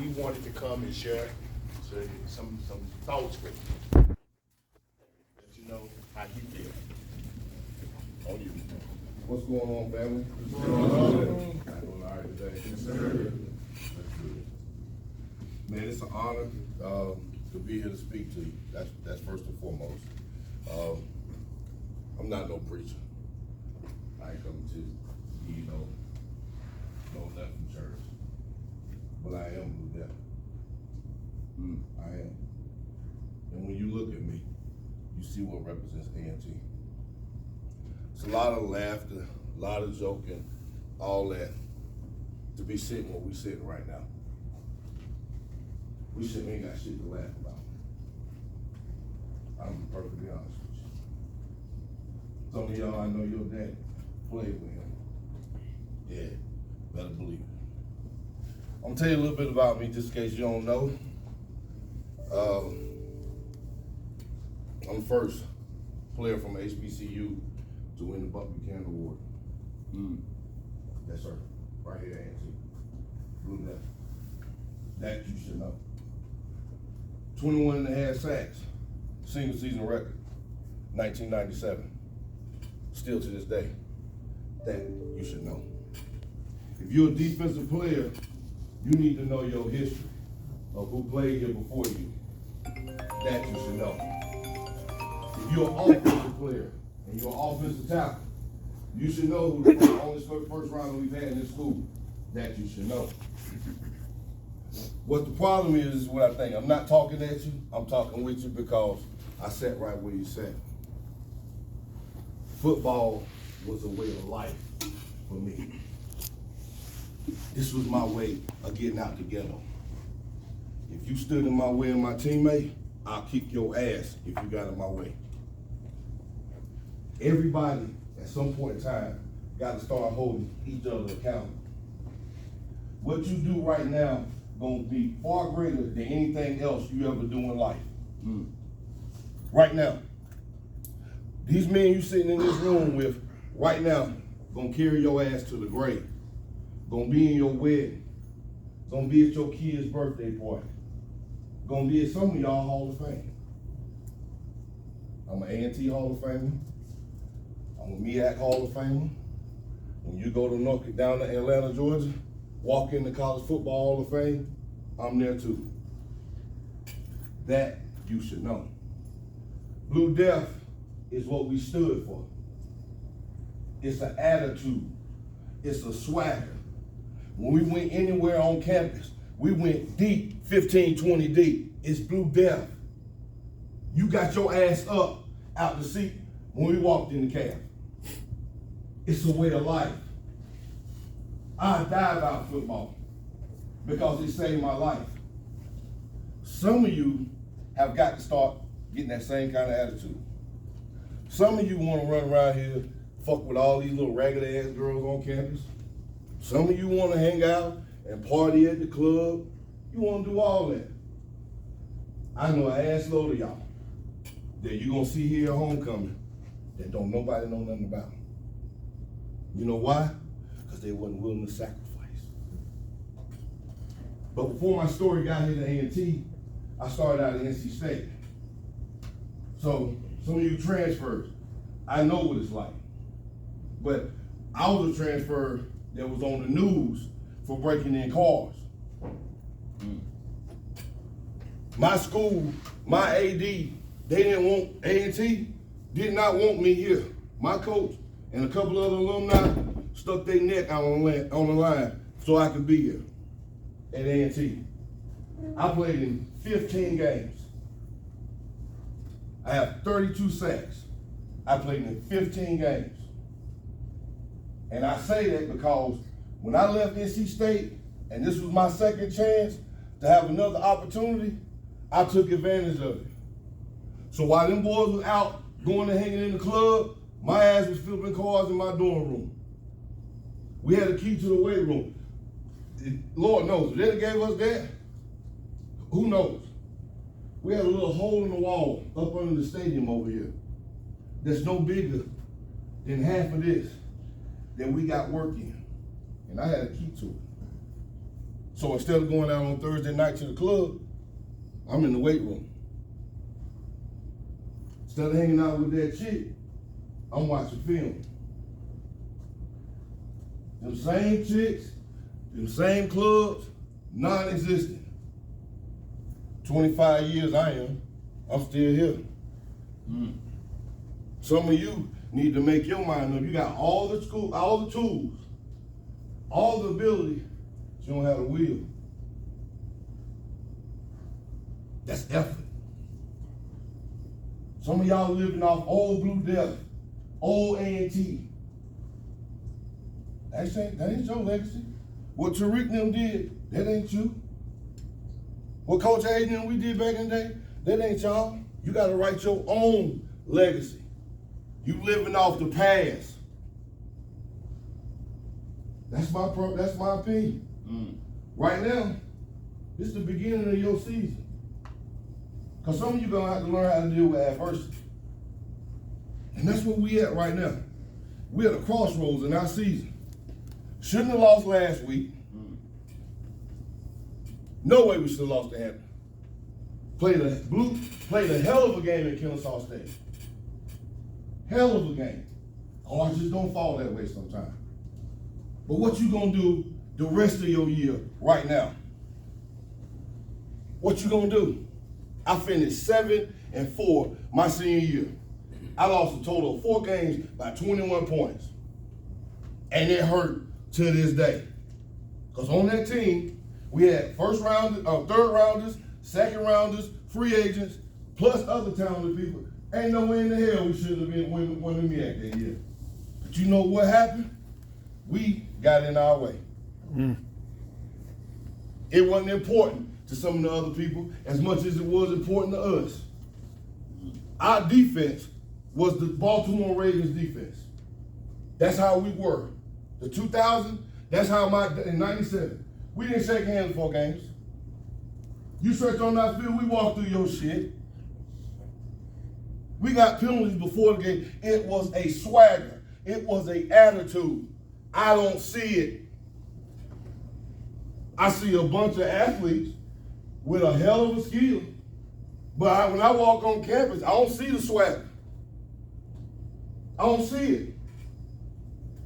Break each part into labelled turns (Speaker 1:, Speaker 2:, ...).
Speaker 1: he wanted to come and share some thoughts with you. Let you know how he feels. On you.
Speaker 2: What's going on, family?
Speaker 1: What's going on?
Speaker 2: Doing all right today? Yes, sir. That's good. Man, it's an honor to be here to speak to you. That's first and foremost. I'm not no preacher. I ain't coming to you know nothing church, but I am with that. I am. And when you look at me, you see what represents A&T. It's a lot of laughter, a lot of joking, all that, to be sitting where we sitting right now. We ain't got shit to laugh about. I'm be perfectly honest with you. Some of y'all, I know your dad played with him. Yeah, better believe it. I'm gonna tell you a little bit about me, just in case you don't know. I'm the first player from HBCU to win the Buck Buchanan Award. Yes, sir. Right here, A&T. Blue Left. That you should know. 21 and a half sacks, single season record, 1997. Still to this day, that you should know. If you're a defensive player, you need to know your history of who played here before you. That you should know. If you're an offensive player and you're an offensive tackle, you should know who the only first rounder we've had in this school. That you should know. What the problem is what I think. I'm not talking at you, I'm talking with you because I sat right where you sat. Football was a way of life for me. This was my way of getting out the ghetto. If you stood in my way and my teammate, I'll kick your ass if you got in my way. Everybody at some point in time got to start holding each other accountable. What you do right now gonna be far greater than anything else you ever do in life. Right now. These men you sitting in this room with right now gonna carry your ass to the grave. Gonna be in your wedding. Gonna be at your kid's birthday party. Gonna be at some of y'all Hall of Fame. I'm an A&T Hall of Famer. I'm a MEAC Hall of Famer. When you go down to Atlanta, Georgia, walk in the College Football Hall of Fame, I'm there too. That you should know. Blue Death is what we stood for. It's an attitude. It's a swagger. When we went anywhere on campus, we went deep, 15, 20 deep. It's Blue Death. You got your ass up out the seat when we walked in the cab. It's a way of life. I die about football because it saved my life. Some of you have got to start getting that same kind of attitude. Some of you want to run around here, fuck with all these little ragged ass girls on campus. Some of you want to hang out and party at the club. You want to do all that. I know an ass load of y'all that you're going to see here at homecoming that don't nobody know nothing about. You know why? Because they wasn't willing to sacrifice. But before my story got here to A&T, I started out at NC State. So some of you transfers, I know what it's like. But I was a transfer that was on the news for breaking in cars. My school, my AD, they didn't want, A&T did not want me here. My coach and a couple other alumni stuck their neck out on the line so I could be here at A&T. I played in 15 games. I have 32 sacks. I played in 15 games. And I say that because when I left NC State, and this was my second chance to have another opportunity, I took advantage of it. So while them boys was out going and hanging in the club, my ass was flipping cars in my dorm room. We had a key to the weight room. Lord knows, if they gave us that, who knows? We had a little hole in the wall up under the stadium over here that's no bigger than half of this that we got work in. And I had a key to it. So instead of going out on Thursday night to the club, I'm in the weight room. Instead of hanging out with that chick, I'm watching film. Them same chicks, them same clubs, non-existent. 25 years I'm still here. Some of you need to make your mind up. You got all the tools, all the ability, but you don't have the will. That's effort. Some of y'all living off old Blue Death, old A&T. That ain't your legacy. What Tariq and them did, that ain't you. What Coach Hayden and we did back in the day, that ain't y'all. You gotta write your own legacy. You living off the past. That's my opinion. Right now, this is the beginning of your season. Because some of you gonna have to learn how to deal with adversity. And that's where we at right now. We're at a crossroads in our season. Shouldn't have lost last week. No way we should have lost to Hampton. Played a hell of a game in Kennesaw State. Hell of a game. Oh, I just don't fall that way sometimes. But what you gonna do the rest of your year right now? What you gonna do? I finished 7-4 my senior year. I lost a total of 4 games by 21 points. And it hurt to this day. Because on that team, we had third rounders, second rounders, free agents, plus other talented people. Ain't no way in the hell we should have been winning the MEAC that year. But you know what happened? We got in our way. It wasn't important to some of the other people as much as it was important to us. Our defense was the Baltimore Ravens defense. That's how we were. The 2000, that's how in 97. We didn't shake hands before games. You search on that field, we walked through your shit. We got penalties before the game. It was a swagger. It was an attitude. I don't see it. I see a bunch of athletes with a hell of a skill. But when I walk on campus, I don't see the swagger. I don't see it.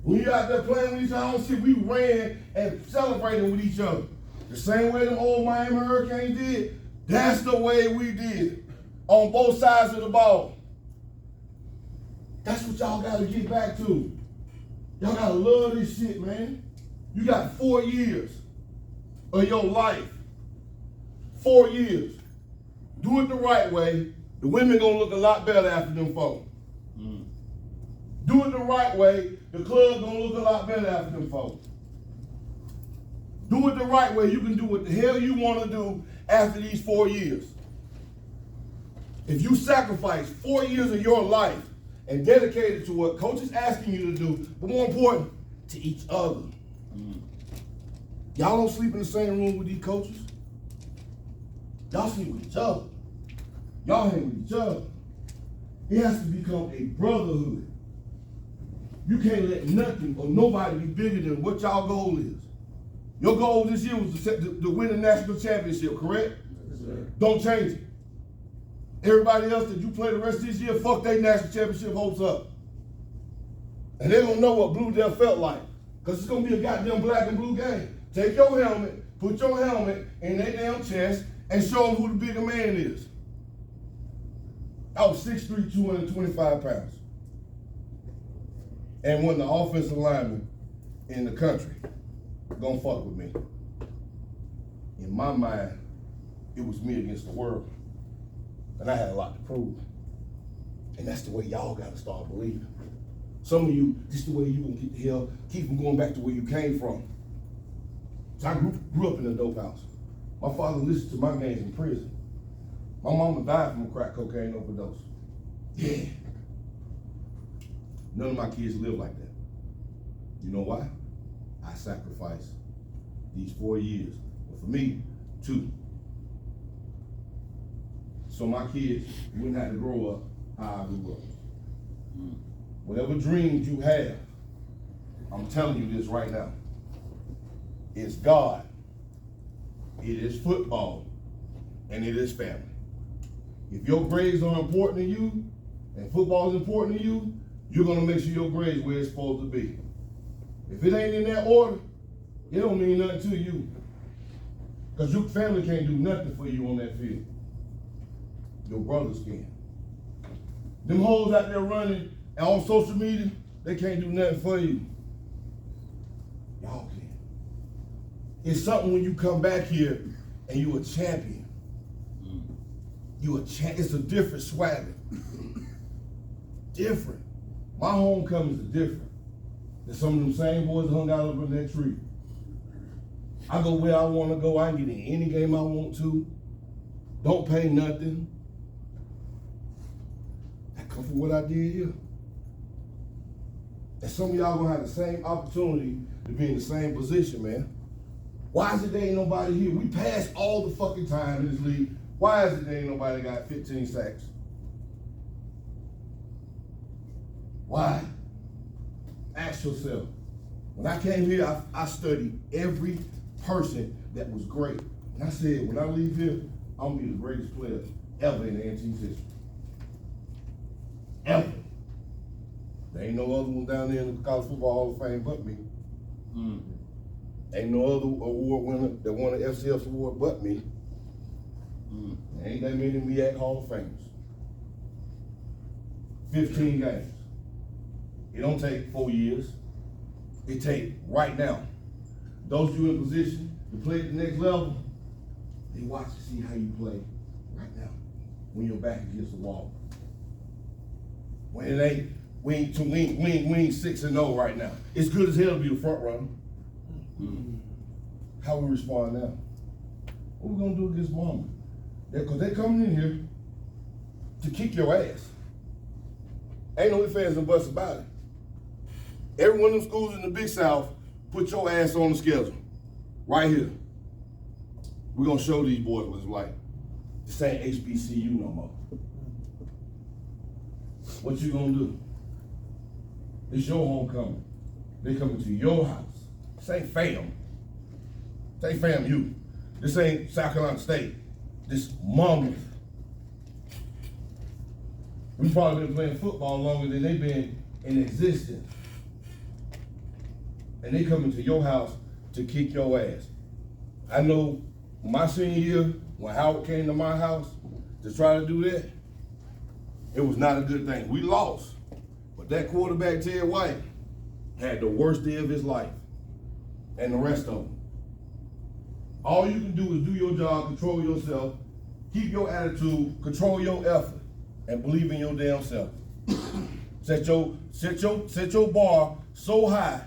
Speaker 2: When you out there playing with each other, I don't see it. We ran and celebrated with each other. The same way the old Miami Hurricanes did, that's the way we did on both sides of the ball. That's what y'all got to get back to. Y'all got to love this shit, man. You got 4 years of your life. 4 years. Do it the right way. The women gonna look a lot better after them 4. Do it the right way. The club gonna look a lot better after them 4. Do it the right way. You can do what the hell you want to do after these 4 years. If you sacrifice 4 years of your life and dedicate it to what coach is asking you to do, but more important, to each other. Y'all don't sleep in the same room with these coaches. Y'all sleep with each other. Y'all hang with each other. It has to become a brotherhood. You can't let nothing or nobody be bigger than what y'all goal is. Your goal this year was to win the national championship, correct? Yes, sir. Don't change it. Everybody else that you play the rest of this year, fuck their national championship hopes up. And they're gonna know what Blue Death felt like. Because it's gonna be a goddamn black and blue game. Take your helmet, put your helmet in their damn chest, and show them who the bigger man is. I was 6'3", 225 pounds. And one of the offensive linemen in the country gonna fuck with me. In my mind, it was me against the world. And I had a lot to prove. And that's the way y'all gotta start believing. Some of you, this is the way you gonna get the hell, keep from going back to where you came from. So I grew up in a dope house. My father listened to my games in prison. My mama died from a crack cocaine overdose. Yeah. None of my kids live like that. You know why? I sacrificed these 4 years. But for me, 2. So my kids wouldn't have to grow up how I grew up. Whatever dreams you have, I'm telling you this right now, it's God It is football, and it is family. If your grades are important to you, and football is important to you, you're gonna make sure your grades where it's supposed to be. If it ain't in that order, it don't mean nothing to you. Because your family can't do nothing for you on that field. Your brothers can. Them hoes out there running and on social media, they can't do nothing for you. Y'all can. It's something when you come back here and you a champion. It's a different swagger. Different. My homecomings are different than some of them same boys that hung out up in that tree. I go where I want to go. I can get in any game I want to. Don't pay nothing. I come for what I did here. And some of y'all gonna have the same opportunity to be in the same position, man. Why is it there ain't nobody here? We passed all the fucking time in this league. Why is it there ain't nobody got 15 sacks? Why? Ask yourself. When I came here, I studied every person that was great. And I said, when I leave here, I'm gonna be the greatest player ever in the Antiques history. Ever. There ain't no other one down there in the College Football Hall of Fame but me. Ain't no other award winner that won an FCS award but me. Ain't that many MEAC Hall of Famers. 15 games. It don't take 4 years. It take right now. Those of you in position to play at the next level, they watch to see how you play right now when your back against the wall. When it ain't, we ain't 6-0 right now. It's good as hell to be the front runner. How we respond now? What we gonna do against Mama? Because they coming in here to kick your ass. Ain't no ifs, ands, and buts about it. Every one of them schools in the Big South put your ass on the schedule. Right here. We're gonna show these boys what it's like. This ain't HBCU no more. What you gonna do? It's your homecoming. They coming to your house. This ain't fam. This ain't FAMU. This ain't South Carolina State. This Monmouth. We probably been playing football longer than they've been in existence. And they coming to your house to kick your ass. I know my senior year, when Howard came to my house to try to do that, it was not a good thing. We lost. But that quarterback, Ted White, had the worst day of his life. And the rest of them. All you can do is do your job, control yourself, keep your attitude, control your effort, and believe in your damn self. Set your bar so high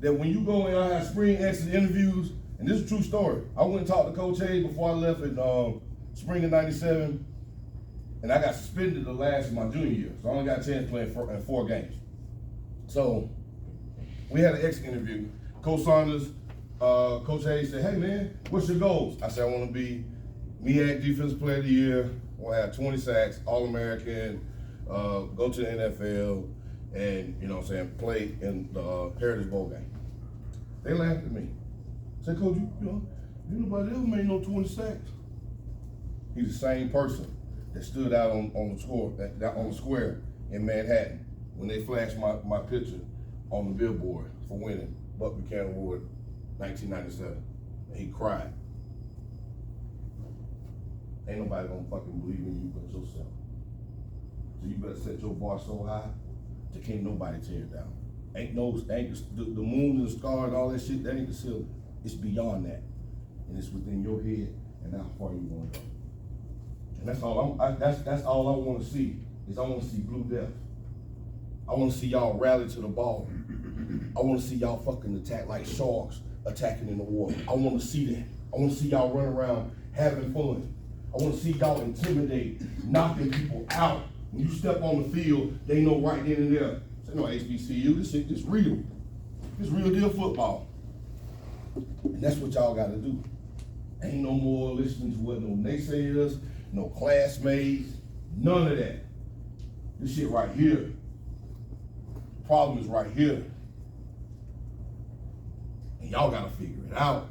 Speaker 2: that when you go in, I have spring exit interviews, and this is a true story. I went and talked to Coach Hayes before I left in spring of '97, and I got suspended the last of my junior year, so I only got a chance to play in 4 games. So we had an exit interview. Coach Saunders, Coach Hayes said, "Hey man, what's your goals?" I said, "I want to be MEAC Defensive Player of the Year. I want to have 20 sacks, All-American, go to the NFL, and you know what I'm saying, play in the Heritage Bowl game." They laughed at me. I said, "Coach, nobody ever made no 20 sacks." He's the same person that stood out on the square in Manhattan when they flashed my picture on the billboard for winning Buck Buchanan Award 1997. And he cried. Ain't nobody gonna fucking believe in you but yourself. So you better set your bar so high that can't nobody tear it down. Ain't the moon and the stars and all that shit, that ain't the ceiling. It's beyond that. And it's within your head and how far you wanna go. And that's all that's all I wanna see, is I wanna see Blue Death. I wanna see y'all rally to the ball. I wanna see y'all fucking attack like sharks attacking in the water. I wanna see that. I wanna see y'all run around having fun. I wanna see y'all intimidate, knocking people out. When you step on the field, they know right then and there. Say, no, HBCU, this shit, this real. This real deal football. And that's what y'all gotta do. Ain't no more listening to what no naysayers, no classmates, none of that. This shit right here. The problem is right here. And y'all gotta figure it out.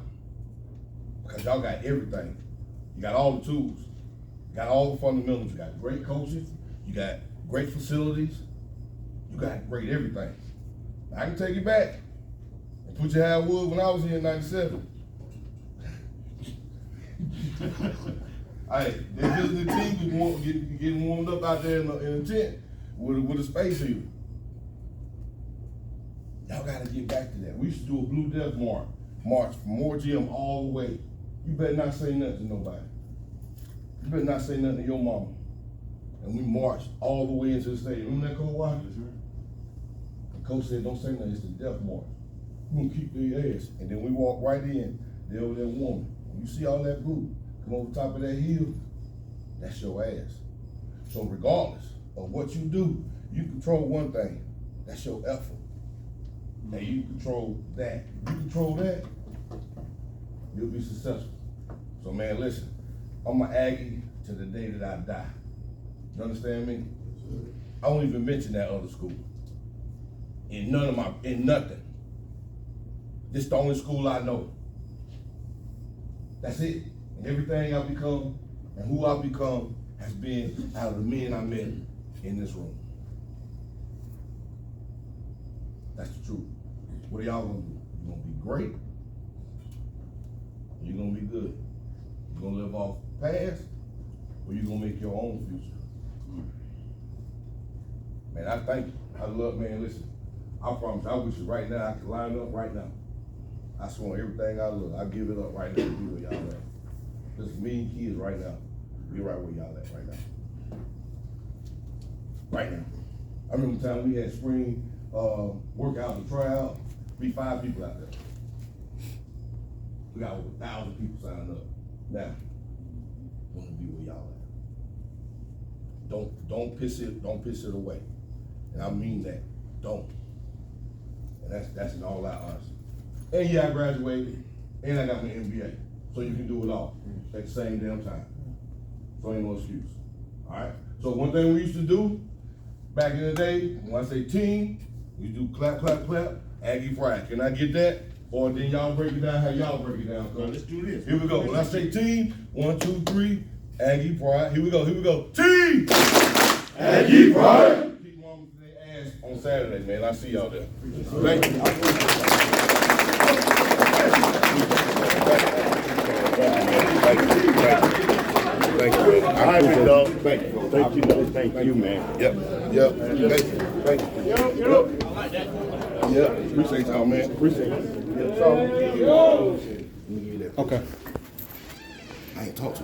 Speaker 2: because y'all got everything. You got all the tools, you got all the fundamentals, you got great coaches, you got great facilities, you got great everything. I can take you back and put you how I would when I was here in '97. Hey, they're visiting the team was getting warmed up out there in the tent with a space heater. Y'all gotta get back to that. We used to do a Blue Death march from Moore Gym all the way. You better not say nothing to nobody. You better not say nothing to your mama. And we marched all the way into the stadium. Remember that, Coach Walker? The coach said, don't say nothing, it's the death march. We're gonna keep their ass. And then we walk right in, there over there warming. When you see all that blue come over top of that hill, that's your ass. So regardless of what you do, you control one thing, that's your effort. Now you control that. If you control that, you'll be successful. So man, listen, I'm an Aggie to the day that I die. You understand me? I won't even mention that other school. In nothing. This is the only school I know. That's it. And everything I've become and who I've become has been out of the men I met in this room. That's the truth. What are y'all gonna do? You're gonna be great, or you're gonna be good. You're gonna live off past, or you're gonna make your own future. Man, I thank you. I love, man, listen, I promise, I wish you right now, I could line up right now. I swear everything I love, I give it up right now to be where y'all at. Listen, me and kids right now, be right where y'all at right now. Right now. I remember the time we had spring workout and tryout, be 5 people out there. We got over 1,000 people signed up. Now, want to be where y'all at. Don't piss it away. And I mean that. Don't. And that's in all out honesty. And yeah, I graduated, and I got my MBA. So you can do it all at the same damn time. So ain't no excuse. All right? So one thing we used to do back in the day, when I say team, we do clap, clap, clap, Aggie pride. Can I get that? Or then y'all break it down how y'all break it down.
Speaker 1: Well, let's do this.
Speaker 2: Here we go. When I say team, 1, 2, 3, Aggie pride. Here we go. Team! Aggie pride! Keep mama to their ass on Saturday, man. I see y'all there. Thank you. Thank you, man.
Speaker 1: All right, big dog.
Speaker 2: Thank you.
Speaker 1: Thank you, man.
Speaker 2: Yep. Thank you. Yep. Appreciate y'all, man. Appreciate it.
Speaker 3: Okay.
Speaker 2: I ain't talked to